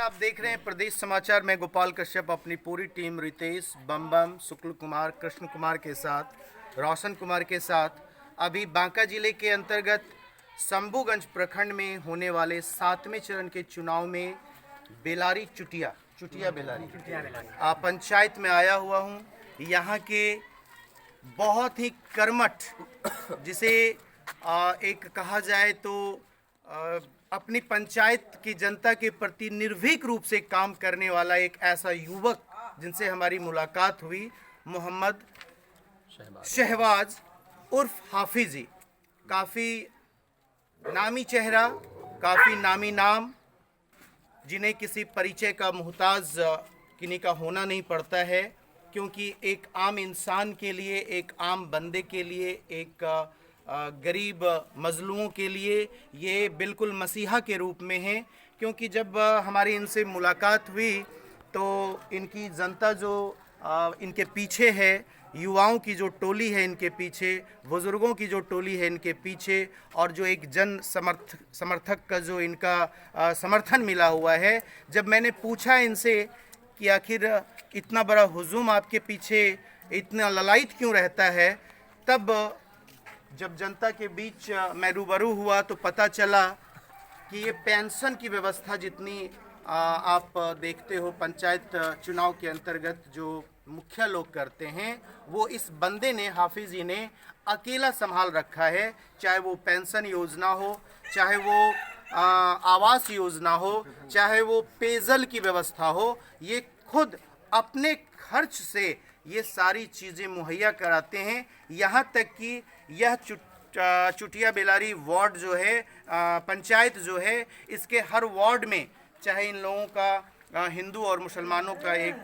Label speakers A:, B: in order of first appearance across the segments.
A: आप देख रहे हैं प्रदेश समाचार। मैं गोपाल कश्यप अपनी पूरी टीम रितेश, बम, शुक्ल कुमार, कृष्ण कुमार के साथ, रोशन कुमार के साथ अभी बांका जिले के अंतर्गत शंभूगंज प्रखंड में होने वाले 7वें चरण के चुनाव में बेलारी चुटिया बेलारी पंचायत में आया हुआ हूं। यहाँ के बहुत ही कर्मठ, जिसे एक कहा जाए तो अपनी पंचायत की जनता के प्रति निर्भीक रूप से काम करने वाला एक ऐसा युवक जिनसे हमारी मुलाकात हुई, मोहम्मद शहबाज उर्फ हाफिजी। काफ़ी नामी चेहरा, काफ़ी नामी नाम, जिन्हें किसी परिचय का मोहताज किन्हीं का होना नहीं पड़ता है, क्योंकि एक आम इंसान के लिए, एक आम बंदे के लिए, एक गरीब मजलूमों के लिए ये बिल्कुल मसीहा के रूप में है। क्योंकि जब हमारी इनसे मुलाकात हुई तो इनकी जनता जो इनके पीछे है, युवाओं की जो टोली है इनके पीछे, बुज़ुर्गों की जो टोली है इनके पीछे, और जो एक जन समर्थक का जो इनका समर्थन मिला हुआ है। जब मैंने पूछा इनसे कि आखिर इतना बड़ा हुजूम आपके पीछे इतना ललायत क्यों रहता है, तब जब जनता के बीच मैं रूबरू हुआ तो पता चला कि ये पेंशन की व्यवस्था जितनी आप देखते हो पंचायत चुनाव के अंतर्गत जो मुखिया लोग करते हैं, वो इस बंदे ने, हाफिज जी ने अकेला संभाल रखा है। चाहे वो पेंशन योजना हो, चाहे वो आवास योजना हो, चाहे वो पेयजल की व्यवस्था हो, ये खुद अपने खर्च से ये सारी चीज़ें मुहैया कराते हैं। यहाँ तक कि यह चुटिया बेलारी वार्ड जो है, पंचायत जो है, इसके हर वार्ड में, चाहे इन लोगों का हिंदू और मुसलमानों का एक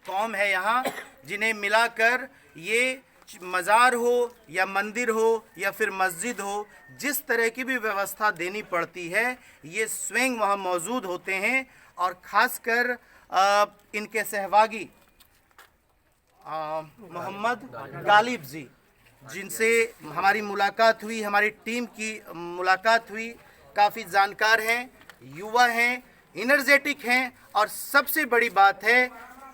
A: कौम है यहाँ, जिन्हें मिलाकर ये मज़ार हो या मंदिर हो या फिर मस्जिद हो, जिस तरह की भी व्यवस्था देनी पड़ती है, ये स्वयं वहाँ मौजूद होते हैं। और ख़ासकर इनके सहभागी मोहम्मद गालिब जी, जिनसे हमारी मुलाकात हुई, हमारी टीम की मुलाकात हुई, काफ़ी जानकार हैं, युवा हैं, एनर्जेटिक हैं, और सबसे बड़ी बात है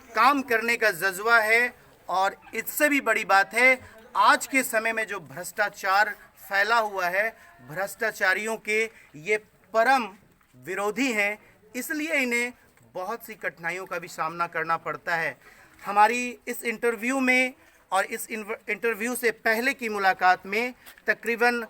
A: काम करने का जज्बा है। और इससे भी बड़ी बात है, आज के समय में जो भ्रष्टाचार फैला हुआ है, भ्रष्टाचारियों के ये परम विरोधी हैं, इसलिए इन्हें बहुत सी कठिनाइयों का भी सामना करना पड़ता है। हमारी इस इंटरव्यू में और इस इंटरव्यू से पहले की मुलाकात में तकरीबन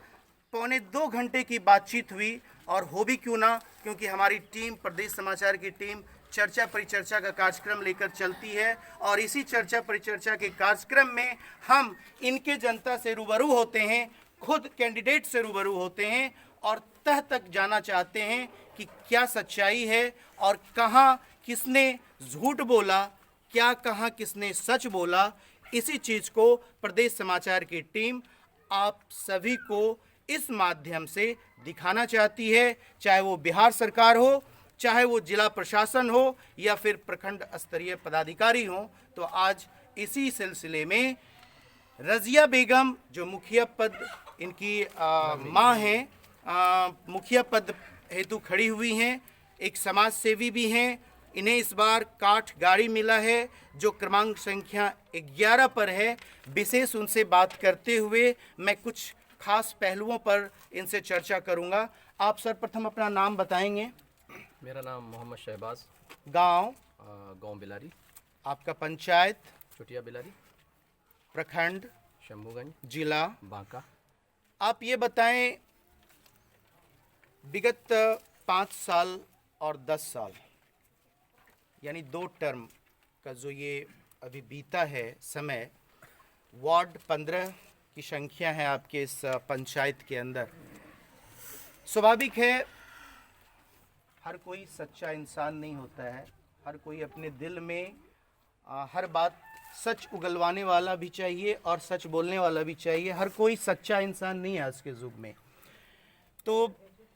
A: 1.25 घंटे की बातचीत हुई, और हो भी क्यों ना, क्योंकि हमारी टीम, प्रदेश समाचार की टीम, चर्चा परिचर्चा का कार्यक्रम लेकर चलती है। और इसी चर्चा परिचर्चा के कार्यक्रम में हम इनके जनता से रूबरू होते हैं, खुद कैंडिडेट से रूबरू होते हैं, और तह तक जाना चाहते हैं कि क्या सच्चाई है और कहाँ किसने झूठ बोला, क्या कहाँ किसने सच बोला। इसी चीज़ को प्रदेश समाचार की टीम आप सभी को इस माध्यम से दिखाना चाहती है, चाहे वो बिहार सरकार हो, चाहे वो जिला प्रशासन हो, या फिर प्रखंड स्तरीय पदाधिकारी हो। तो आज इसी सिलसिले में रज़िया बेगम, जो मुखिया पद इनकी माँ हैं, मुखिया पद हेतु खड़ी हुई हैं, एक समाज सेवी भी हैं। इन्हें इस बार काठ गाड़ी मिला है जो क्रमांक संख्या 11 पर है। विशेष उनसे बात करते हुए मैं कुछ खास पहलुओं पर इनसे चर्चा करूंगा। आप सर्वप्रथम अपना नाम बताएंगे?
B: मेरा नाम मोहम्मद शहबाज,
A: गांव
B: बेलारी,
A: आपका पंचायत
B: चुटिया बेलारी,
A: प्रखंड
B: शंभूगंज,
A: जिला
B: बांका।
A: आप ये बताएं, विगत 5 साल और 10 साल, यानी 2 टर्म का जो ये अभी बीता है समय, वार्ड 15 की संख्या है आपके इस पंचायत के अंदर। स्वाभाविक है, हर कोई सच्चा इंसान नहीं होता है, हर कोई अपने दिल में हर बात सच उगलवाने वाला भी चाहिए और सच बोलने वाला भी चाहिए। हर कोई सच्चा इंसान नहीं है आज के युग में। तो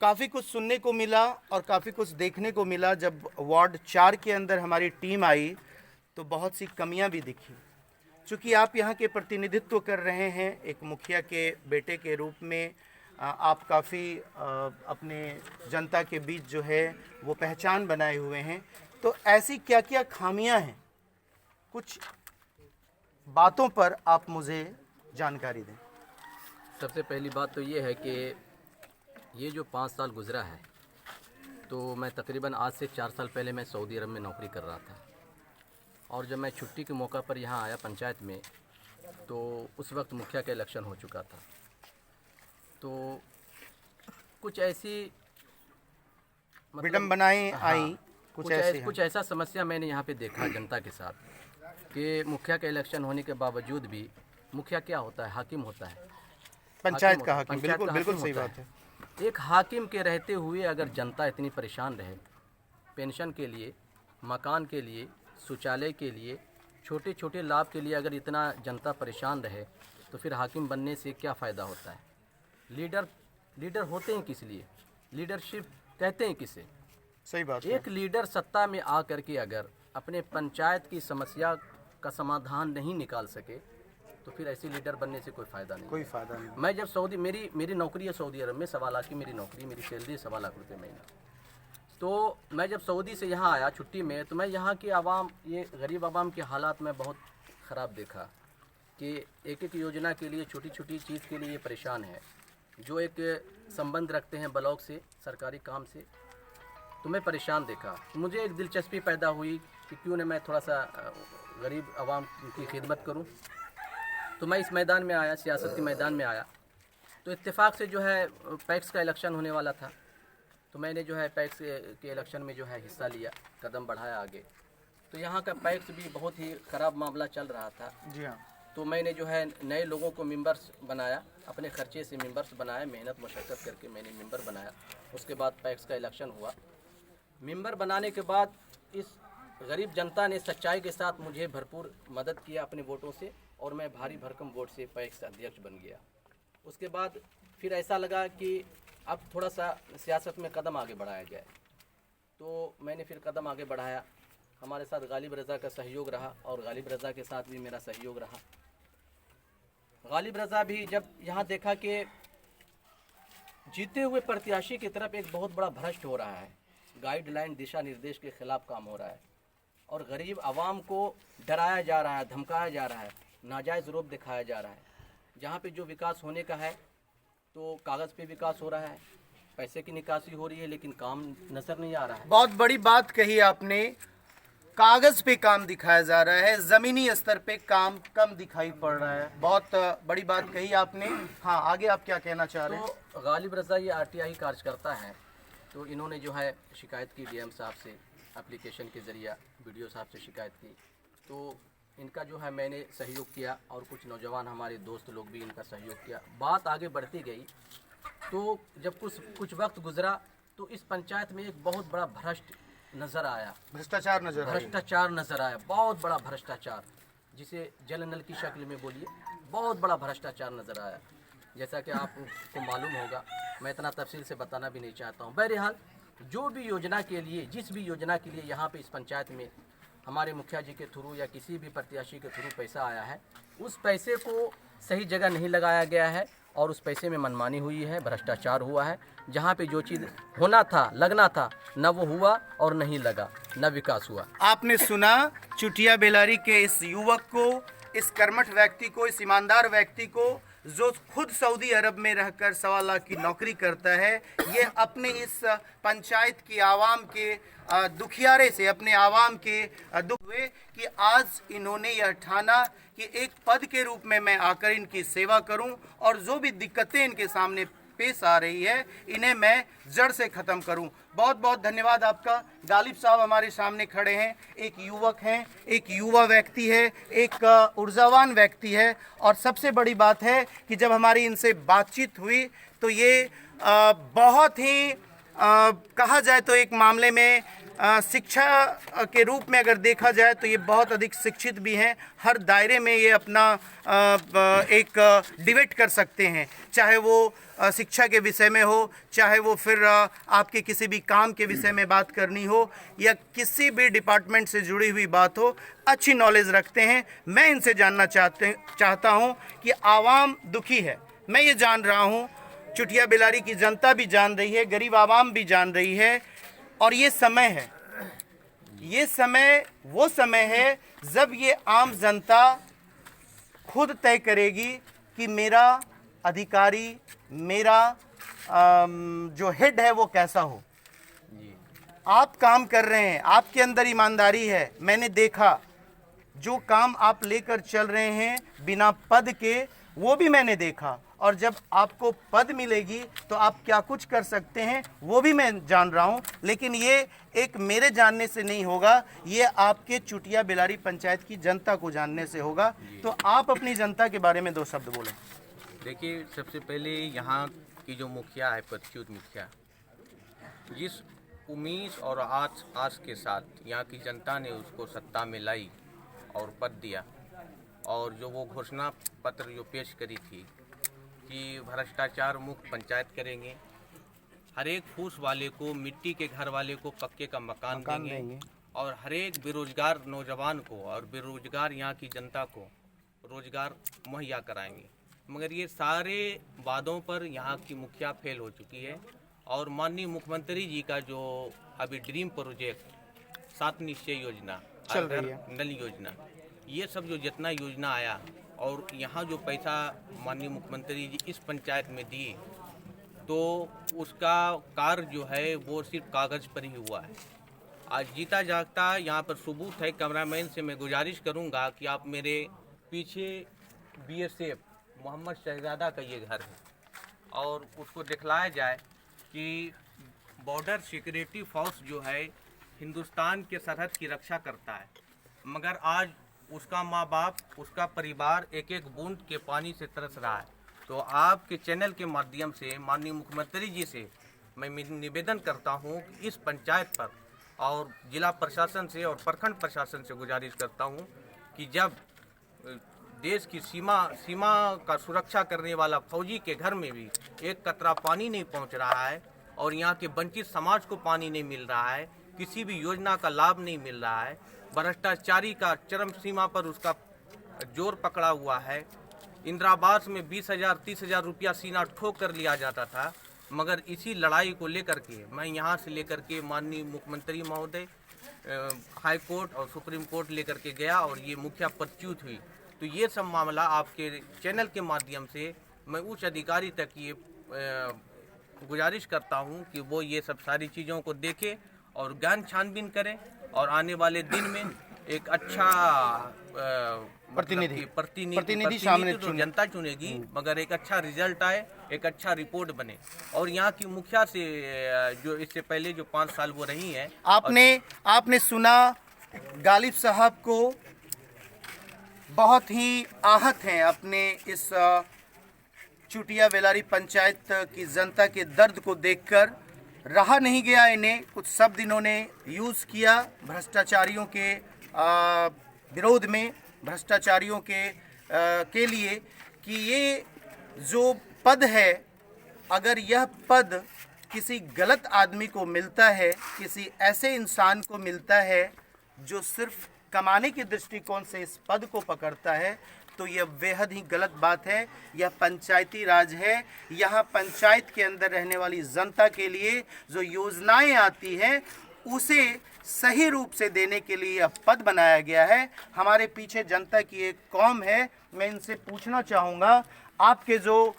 A: काफ़ी कुछ सुनने को मिला और काफ़ी कुछ देखने को मिला। जब वार्ड 4 के अंदर हमारी टीम आई तो बहुत सी कमियां भी दिखी। चूँकि आप यहाँ के प्रतिनिधित्व कर रहे हैं एक मुखिया के बेटे के रूप में, आप काफ़ी अपने जनता के बीच जो है वो पहचान बनाए हुए हैं। तो ऐसी क्या क्या खामियां हैं, कुछ बातों पर आप मुझे जानकारी दें।
B: सबसे पहली बात तो ये है कि ये जो 5 साल गुजरा है, तो मैं तकरीबन आज से 4 साल पहले मैं सऊदी अरब में नौकरी कर रहा था, और जब मैं छुट्टी के मौका पर यहाँ आया पंचायत में, तो उस वक्त मुखिया का इलेक्शन हो चुका था। तो कुछ ऐसी
A: विडंबनाएं आई,
B: कुछ ऐसा समस्या मैंने यहाँ पे देखा जनता के साथ कि मुखिया का इलेक्शन होने के बावजूद भी, मुखिया क्या होता है, हाकिम होता है,
A: पंचायत का हाकिम।
B: पंचायत
A: बिल्कुल
B: का
A: बिल्कुल
B: हाकिम
A: सही
B: होता
A: बात है।
B: एक हाकिम के रहते हुए अगर जनता इतनी परेशान रहे, पेंशन के लिए, मकान के लिए, शौचालय के लिए, छोटे छोटे लाभ के लिए अगर इतना जनता परेशान रहे, तो फिर हाकिम बनने से क्या फ़ायदा होता है। लीडर होते हैं किस लिए, लीडरशिप कहते हैं किसे।
A: सही बात है।
B: एक लीडर सत्ता में आ करके अगर अपने पंचायत की समस्या का समाधान नहीं निकाल सके, तो फिर ऐसे लीडर बनने से कोई फ़ायदा नहीं।
A: कोई फायदा नहीं।
B: मैं जब मेरी नौकरी है सऊदी अरब में, 1.25 लाख की मेरी नौकरी, मेरी सैलरी 1.25 लाख रुपये महीना। तो मैं जब सऊदी से यहाँ आया छुट्टी में, तो मैं यहाँ की आवाम, ये गरीब आवाम के हालात में बहुत ख़राब देखा कि एक एक योजना के लिए, छोटी छोटी चीज़ के लिए ये परेशान है। जो एक संबंध रखते हैं ब्लॉक से, सरकारी काम से, तो मैं परेशान देखा। मुझे एक दिलचस्पी पैदा हुई कि क्यों न मैं थोड़ा सा गरीब आवाम की खिदमत करूं। तो मैं इस मैदान में आया, सियासत के मैदान में आया। तो इत्तेफाक से जो है पैक्स का इलेक्शन होने वाला था, तो मैंने जो है पैक्स के इलेक्शन में जो है हिस्सा लिया, कदम बढ़ाया आगे। तो यहाँ का पैक्स भी बहुत ही ख़राब मामला चल रहा था।
A: जी हाँ।
B: तो मैंने जो है नए लोगों को मेंबर्स बनाया, अपने खर्चे से मेंबर्स बनाया, मेहनत मशक्क़त करके मैंने मेंबर बनाया। उसके बाद पैक्स का इलेक्शन हुआ। मेंबर बनाने के बाद इस गरीब जनता ने सच्चाई के साथ मुझे भरपूर मदद किया अपने वोटों से, और मैं भारी भरकम वोट से पैक्स अध्यक्ष बन गया। उसके बाद फिर ऐसा लगा कि अब थोड़ा सा सियासत में कदम आगे बढ़ाया जाए। तो मैंने फिर कदम आगे बढ़ाया। हमारे साथ गालिब रज़ा का सहयोग रहा, और गालिब रज़ा के साथ भी मेरा सहयोग रहा। गालिब रज़ा भी जब यहाँ देखा कि जीते हुए प्रत्याशी की तरफ एक बहुत बड़ा भ्रष्ट हो रहा है, गाइडलाइन, दिशा निर्देश के खिलाफ काम हो रहा है, और गरीब आवाम को डराया जा रहा है, धमकाया जा रहा है, नाजायज़ रूप दिखाया जा रहा है। जहाँ पे जो विकास होने का है, तो कागज़ पे विकास हो रहा है, पैसे की निकासी हो रही है, लेकिन काम नजर नहीं आ रहा है।
A: बहुत बड़ी बात कही आपने। कागज पे काम दिखाया जा रहा है, जमीनी स्तर पे काम कम दिखाई पड़ रहा है। बहुत बड़ी बात कही आपने। हाँ, आगे आप क्या कहना चाह रहे हैं?
B: तो गालिब रज़ा ये RTI कार्यकर्ता हैं। तो इन्होंने जो है शिकायत की DM साहब से, एप्लीकेशन के ज़रिए BDO साहब से शिकायत की। तो इनका जो है मैंने सहयोग किया, और कुछ नौजवान हमारे दोस्त लोग भी इनका सहयोग किया। बात आगे बढ़ती गई। तो जब कुछ वक्त गुजरा, तो इस पंचायत में एक बहुत बड़ा भ्रष्ट नज़र आया,
A: भ्रष्टाचार नजर आया।
B: बहुत बड़ा भ्रष्टाचार, जिसे जल नल की शक्ल में बोलिए, बहुत बड़ा भ्रष्टाचार नज़र आया। जैसा कि आपको मालूम होगा, मैं इतना तफसील से बताना भी नहीं चाहता हूँ। बहरहाल, जो भी योजना के लिए, जिस भी योजना के लिए यहाँ पे इस पंचायत में हमारे मुखिया जी के थ्रू या किसी भी प्रत्याशी के थ्रू पैसा आया है, उस पैसे को सही जगह नहीं लगाया गया है, और उस पैसे में मनमानी हुई है, भ्रष्टाचार हुआ है। जहाँ पे जो चीज़ होना था, लगना था, न वो हुआ और नहीं लगा, न विकास हुआ।
A: आपने सुना चुटिया बेलारी के इस युवक को, इस कर्मठ व्यक्ति को, इस ईमानदार व्यक्ति को, जो खुद सऊदी अरब में रहकर 1.25 लाख की नौकरी करता है। ये अपने इस पंचायत की आवाम के दुखियारे से, अपने आवाम के दुख हुए कि आज इन्होंने यह ठाना कि एक पद के रूप में मैं आकर इनकी सेवा करूं, और जो भी दिक्कतें इनके सामने पेश आ रही है, इन्हें मैं जड़ से ख़त्म करूं। बहुत बहुत धन्यवाद आपका। गालिब साहब हमारे सामने खड़े हैं, एक युवक हैं, एक युवा व्यक्ति है, एक ऊर्जावान व्यक्ति है। और सबसे बड़ी बात है कि जब हमारी इनसे बातचीत हुई, तो ये बहुत ही कहा जाए तो एक मामले में शिक्षा के रूप में अगर देखा जाए तो ये बहुत अधिक शिक्षित भी हैं। हर दायरे में ये अपना एक डिबेट कर सकते हैं, चाहे वो शिक्षा के विषय में हो, चाहे वो फिर आपके किसी भी काम के विषय में बात करनी हो, या किसी भी डिपार्टमेंट से जुड़ी हुई बात हो, अच्छी नॉलेज रखते हैं। मैं इनसे जानना चाहता हूं कि आवाम दुखी है, मैं ये जान रहा हूं। चुटिया बेलारी की जनता भी जान रही है, गरीब आवाम भी जान रही है। और ये समय है, ये समय वो समय है जब ये आम जनता खुद तय करेगी कि मेरा अधिकारी, मेरा जो हेड है वो कैसा हो। आप काम कर रहे हैं, आपके अंदर ईमानदारी है। मैंने देखा जो काम आप लेकर चल रहे हैं बिना पद के, वो भी मैंने देखा। और जब आपको पद मिलेगी तो आप क्या कुछ कर सकते हैं वो भी मैं जान रहा हूं। लेकिन ये एक मेरे जानने से नहीं होगा, ये आपके चुटिया बेलारी पंचायत की जनता को जानने से होगा। तो आप अपनी जनता के बारे में 2 शब्द बोलें।
C: देखिए, सबसे पहले यहाँ की जो मुखिया है, प्रच्युत मुखिया, जिस उम्मीद और आस के साथ यहाँ की जनता ने उसको सत्ता में लाई और पद दिया, और जो वो घोषणा पत्र जो पेश करी थी कि भ्रष्टाचार मुक्त पंचायत करेंगे, हर एक फूस वाले को, मिट्टी के घर वाले को पक्के का मकान देंगे, और हर एक बेरोजगार नौजवान को और बेरोजगार यहाँ की जनता को रोजगार मुहैया कराएंगे। मगर ये सारे वादों पर यहाँ की मुखिया फेल हो चुकी है। और माननीय मुख्यमंत्री जी का जो अभी ड्रीम प्रोजेक्ट 7 निश्चय योजना
A: चल रही है,
C: नल योजना, ये सब जो जितना योजना आया और यहाँ जो पैसा माननीय मुख्यमंत्री जी इस पंचायत में दिए, तो उसका कार्य जो है वो सिर्फ कागज़ पर ही हुआ है। आज जीता जागता यहाँ पर सबूत है। कैमरामैन से मैं गुजारिश करूँगा कि आप मेरे पीछे BSF मोहम्मद शहजादा का ये घर है और उसको दिखलाया जाए कि बॉर्डर सिक्योरिटी फोर्स जो है हिंदुस्तान के सरहद की रक्षा करता है, मगर आज उसका माँ बाप, उसका परिवार एक एक बूंद के पानी से तरस रहा है। तो आपके चैनल के माध्यम से माननीय मुख्यमंत्री जी से मैं निवेदन करता हूँ कि इस पंचायत पर, और जिला प्रशासन से और प्रखंड प्रशासन से गुजारिश करता हूँ कि जब देश की सीमा का सुरक्षा करने वाला फौजी के घर में भी एक कतरा पानी नहीं पहुंच रहा है, और यहाँ के वंचित समाज को पानी नहीं मिल रहा है, किसी भी योजना का लाभ नहीं मिल रहा है, भ्रष्टाचारी का चरम सीमा पर उसका जोर पकड़ा हुआ है। इंदिरावास में 20,000 30,000 रुपया सीना ठोक कर लिया जाता था। मगर इसी लड़ाई को लेकर के मैं यहाँ से लेकर के माननीय मुख्यमंत्री महोदय, हाई कोर्ट और सुप्रीम कोर्ट लेकर के गया, और ये मुखिया प्रच्युत हुई। तो ये सब मामला आपके चैनल के माध्यम से मैं उच्च अधिकारी तक ये गुजारिश करता हूँ कि वो ये सब सारी चीज़ों को देखें और ज्ञान छानबीन करें, और आने वाले दिन में एक अच्छा प्रतिनिधि सामने तो जनता चुनेगी, मगर एक अच्छा रिजल्ट आए, एक अच्छा रिपोर्ट बने। और यहाँ की मुखिया से जो इससे पहले जो 5 साल वो रही हैं,
A: आपने सुना गालिब साहब को बहुत ही आहत हैं अपने इस चुटिया बेलारी पंचायत की जनता के दर्द को देखकर। रहा नहीं गया इन्हें, कुछ शब्द इन्होंने यूज़ किया भ्रष्टाचारियों के विरोध में, भ्रष्टाचारियों के लिए, कि ये जो पद है, अगर यह पद किसी गलत आदमी को मिलता है, किसी ऐसे इंसान को मिलता है जो सिर्फ कमाने के दृष्टिकोण से इस पद को पकड़ता है, तो यह बेहद ही गलत बात है। यह पंचायती राज है। यहाँ पंचायत के अंदर रहने वाली जनता के लिए जो योजनाएं आती हैं उसे सही रूप से देने के लिए यह पद बनाया गया है। हमारे पीछे जनता की एक कौम है। मैं इनसे पूछना चाहूँगा, आपके जो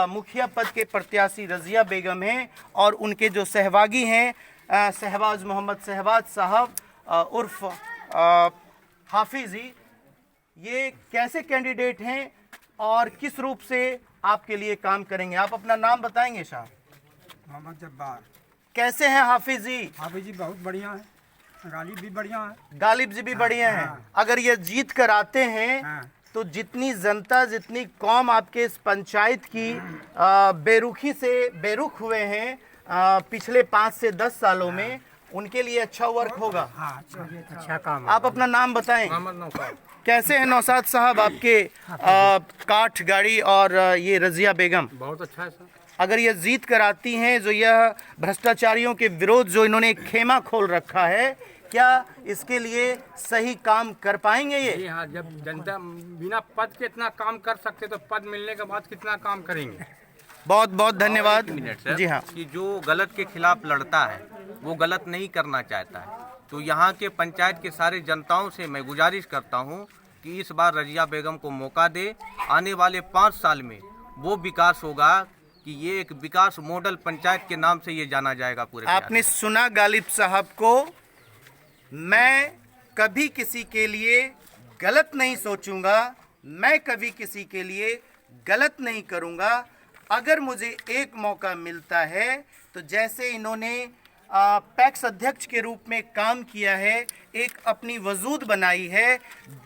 A: मुखिया पद के प्रत्याशी रज़िया बेगम हैं और उनके जो सहभागी हैं शहबाज मोहम्मद शहबाज साहब उर्फ हाफिजी, ये कैसे कैंडिडेट हैं और किस रूप से आपके लिए काम करेंगे? आप अपना नाम बताएंगे साहब?
D: मोहम्मद जब्बार।
A: कैसे हैं हाफिज जी?
D: हाफिज जी बहुत बढ़िया है, गालिब भी बढ़िया है।
A: गालिब जी भी बढ़िया हैं। अगर ये जीत कर आते हैं तो जितनी जनता, जितनी कौम आपके इस पंचायत की बेरुखी से बेरुख हुए हैं पिछले 5 से 10 सालों में, उनके लिए अच्छा वर्क होगा।
D: अच्छा काम।
A: आप अपना नाम बताएं। कैसे हैं नौशाद साहब आपके काठ गाड़ी और ये रज़िया बेगम?
D: बहुत अच्छा है सर।
A: अगर ये जीत कर आती हैं, जो यह भ्रष्टाचारियों के विरोध जो इन्होंने एक खेमा खोल रखा है, क्या इसके लिए सही काम कर पाएंगे ये?
D: जी हाँ, जब जनता बिना पद के इतना काम कर सकते तो पद मिलने के बाद कितना काम करेंगे।
A: बहुत बहुत धन्यवाद।
C: एक मिनट सर,
A: जी हाँ,
C: कि जो गलत के खिलाफ लड़ता है वो गलत नहीं करना चाहता है। तो यहाँ के पंचायत के सारे जनताओं से मैं गुजारिश करता हूँ कि इस बार रजिया बेगम को मौका दे। आने वाले 5 साल में वो विकास होगा कि ये एक विकास मॉडल पंचायत के नाम से ये जाना जाएगा पूरे बिहार में।
A: आपने सुना गालिब साहब को। मैं कभी किसी के लिए गलत नहीं सोचूंगा, मैं कभी किसी के लिए गलत नहीं करूंगा। अगर मुझे एक मौका मिलता है तो जैसे इन्होंने पैक्स अध्यक्ष के रूप में काम किया है, एक अपनी वजूद बनाई है,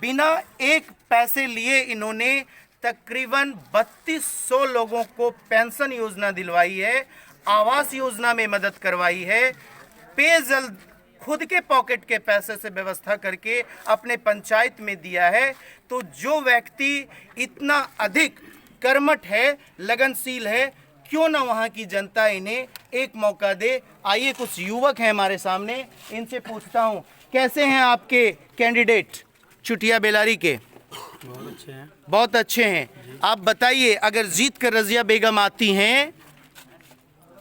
A: बिना एक पैसे लिए इन्होंने तकरीबन 3200 लोगों को पेंशन योजना दिलवाई है, आवास योजना में मदद करवाई है, पेयजल खुद के पॉकेट के पैसे से व्यवस्था करके अपने पंचायत में दिया है। तो जो व्यक्ति इतना अधिक कर्मठ है, लगनशील है, क्यों ना वहाँ की जनता इन्हें एक मौका दे। आइए, कुछ युवक हैं हमारे सामने, इनसे पूछता हूँ, कैसे हैं आपके कैंडिडेट चुटिया बेलारी के?
D: बहुत अच्छे हैं।
A: बहुत अच्छे हैं। आप बताइए, अगर जीत कर रजिया बेगम आती हैं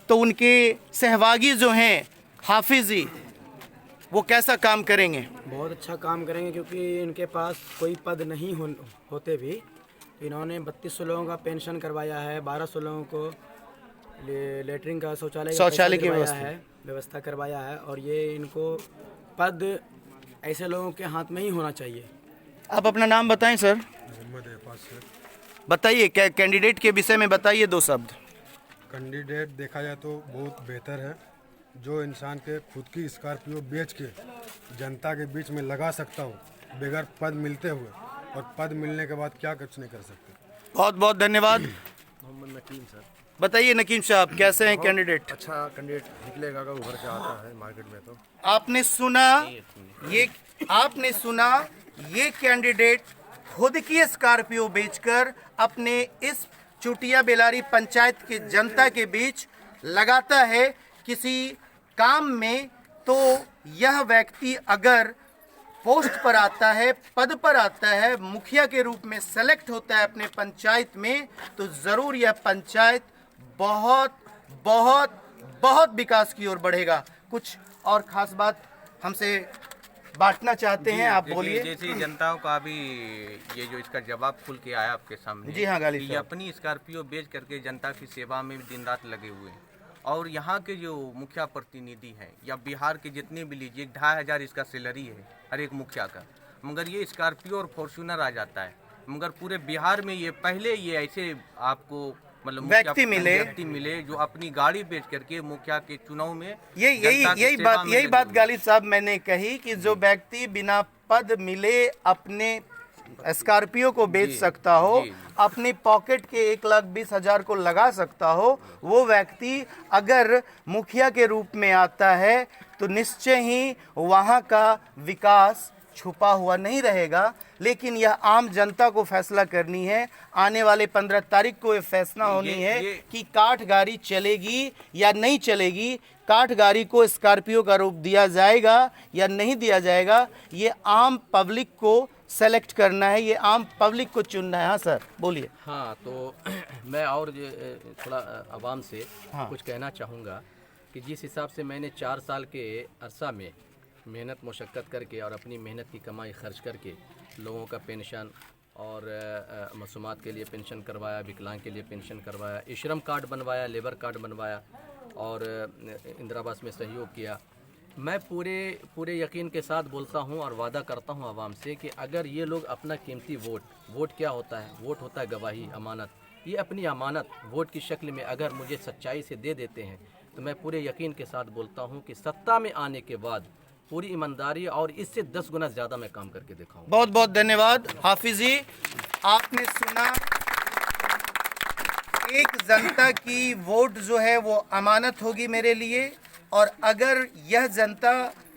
A: तो उनके सहभागी जो हैं हाफिज जी, वो कैसा काम करेंगे?
E: बहुत अच्छा काम करेंगे, क्योंकि इनके पास कोई पद नहीं होते भी इन्होंने 3200 लोगों का पेंशन करवाया है, 1200 लोगों को लेटरिन का शौचालय की व्यवस्था करवाया है। और ये इनको पद ऐसे लोगों के हाथ में ही होना चाहिए।
A: आप अपना नाम बताएं सर। बताइए, क्या कैंडिडेट के विषय में बताइए 2 शब्द।
F: कैंडिडेट देखा जाए तो बहुत बेहतर है, जो इंसान के खुद की स्कॉर्पियो बेच के जनता के बीच में लगा सकता हो बगैर पद मिलते हुए, और पद मिलने के बाद क्या कुछ नहीं कर सकते।
A: बहुत बहुत धन्यवाद।
G: मोहम्मद नकीम सर।
A: बताइए नकीम साहब, कैसे हैं कैंडिडेट?
G: अच्छा कैंडिडेट निकलेगा अगर उभर के आता है मार्केट में तो।
A: आपने सुना ये कैंडिडेट खुद की स्कॉर्पियो बेचकर अपने इस चुटिया बेलारी पंचायत की जनता के बीच लगाता है किसी काम में। तो यह व्यक्ति अगर पोस्ट पर आता है, पद पर आता है, मुखिया के रूप में सेलेक्ट होता है अपने पंचायत में, तो ज़रूर यह पंचायत बहुत बहुत बहुत विकास की ओर बढ़ेगा। कुछ और ख़ास बात हमसे बांटना चाहते हैं, आप बोलिए।
C: जैसे जनताओं का भी ये जो इसका जवाब खुल के आया आपके सामने।
A: जी हाँ गालिब
C: ये
A: साहब।
C: अपनी स्कॉर्पियो बेच करके जनता की सेवा में दिन रात लगे हुए हैं। और यहाँ के जो मुखिया प्रतिनिधि हैं या बिहार के जितने भी लीजिए, 2500 इसका सैलरी है हर एक मुखिया का, मगर ये स्कॉर्पियो और फॉर्च्यूनर आ जाता है। मगर पूरे बिहार में ये पहले ये ऐसे आपको मतलब
A: व्यक्ति
C: मिले जो अपनी गाड़ी बेच करके मुखिया के चुनाव में
A: यही बात गालिब साहब मैंने कही कि जो व्यक्ति बिना पद मिले अपने स्कॉर्पियो को बेच सकता हो, अपनी पॉकेट के 1,20,000 को लगा सकता हो, वो व्यक्ति अगर मुखिया के रूप में आता है तो निश्चय ही वहाँ का विकास छुपा हुआ नहीं रहेगा। लेकिन यह आम जनता को फैसला करनी है। आने वाले 15 तारीख को ये फैसला होनी है कि काठ गाड़ी चलेगी या नहीं चलेगी, काठ गाड़ी को स्कॉर्पियो का रूप दिया जाएगा या नहीं दिया जाएगा, ये आम पब्लिक को सेलेक्ट करना है, ये आम पब्लिक को चुनना है। हाँ सर, बोलिए।
B: हाँ, तो मैं और थोड़ा आवाम से कुछ कहना चाहूँगा कि जिस हिसाब से मैंने 4 साल के अरसा में मेहनत मुशक्क़त करके और अपनी मेहनत की कमाई खर्च करके लोगों का पेंशन और मसूमात के लिए पेंशन करवाया, विकलांग के लिए पेंशन करवाया, श्रम कार्ड बनवाया, लेबर कार्ड बनवाया और इंदिरा आवास में सहयोग किया। मैं पूरे यकीन के साथ बोलता हूं और वादा करता हूं आवाम से कि अगर ये लोग अपना कीमती वोट क्या होता है? वोट होता है गवाही, अमानत। ये अपनी अमानत वोट की शक्ल में अगर मुझे सच्चाई से दे देते हैं तो मैं पूरे यकीन के साथ बोलता हूं कि सत्ता में आने के बाद पूरी ईमानदारी और इससे 10 गुना ज़्यादा मैं काम करके दिखाऊंगा।
A: बहुत बहुत धन्यवाद हाफिज जी। आपने सुना, एक जनता की वोट जो है वो अमानत होगी मेरे लिए, और अगर यह जनता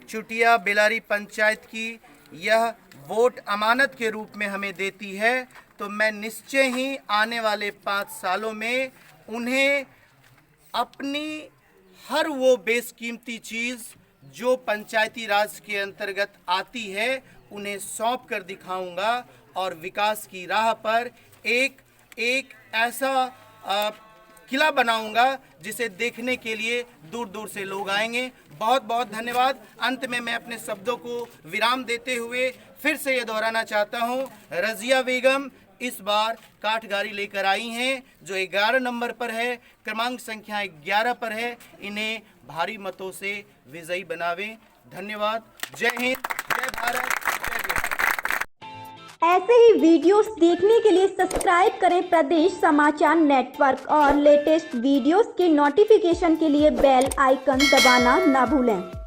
A: चुटिया बेलारी पंचायत की यह वोट अमानत के रूप में हमें देती है तो मैं निश्चय ही आने वाले 5 सालों में उन्हें अपनी हर वो बेशकीमती चीज़ जो पंचायती राज के अंतर्गत आती है उन्हें सौंप कर दिखाऊंगा, और विकास की राह पर एक ऐसा किला बनाऊंगा जिसे देखने के लिए दूर दूर से लोग आएंगे। बहुत बहुत धन्यवाद। अंत में मैं अपने शब्दों को विराम देते हुए फिर से ये दोहराना चाहता हूँ, रज़िया बेगम इस बार काठगाड़ी लेकर आई हैं जो 11 नंबर पर है, क्रमांक संख्या 11 पर है। इन्हें भारी मतों से विजयी बनावें। धन्यवाद। जय हिंद, जय भारत, जय बिहार।
H: ऐसे ही वीडियोस देखने के लिए सब्सक्राइब करें प्रदेश समाचार नेटवर्क और लेटेस्ट वीडियोस के नोटिफिकेशन के लिए बेल आइकन दबाना ना भूलें।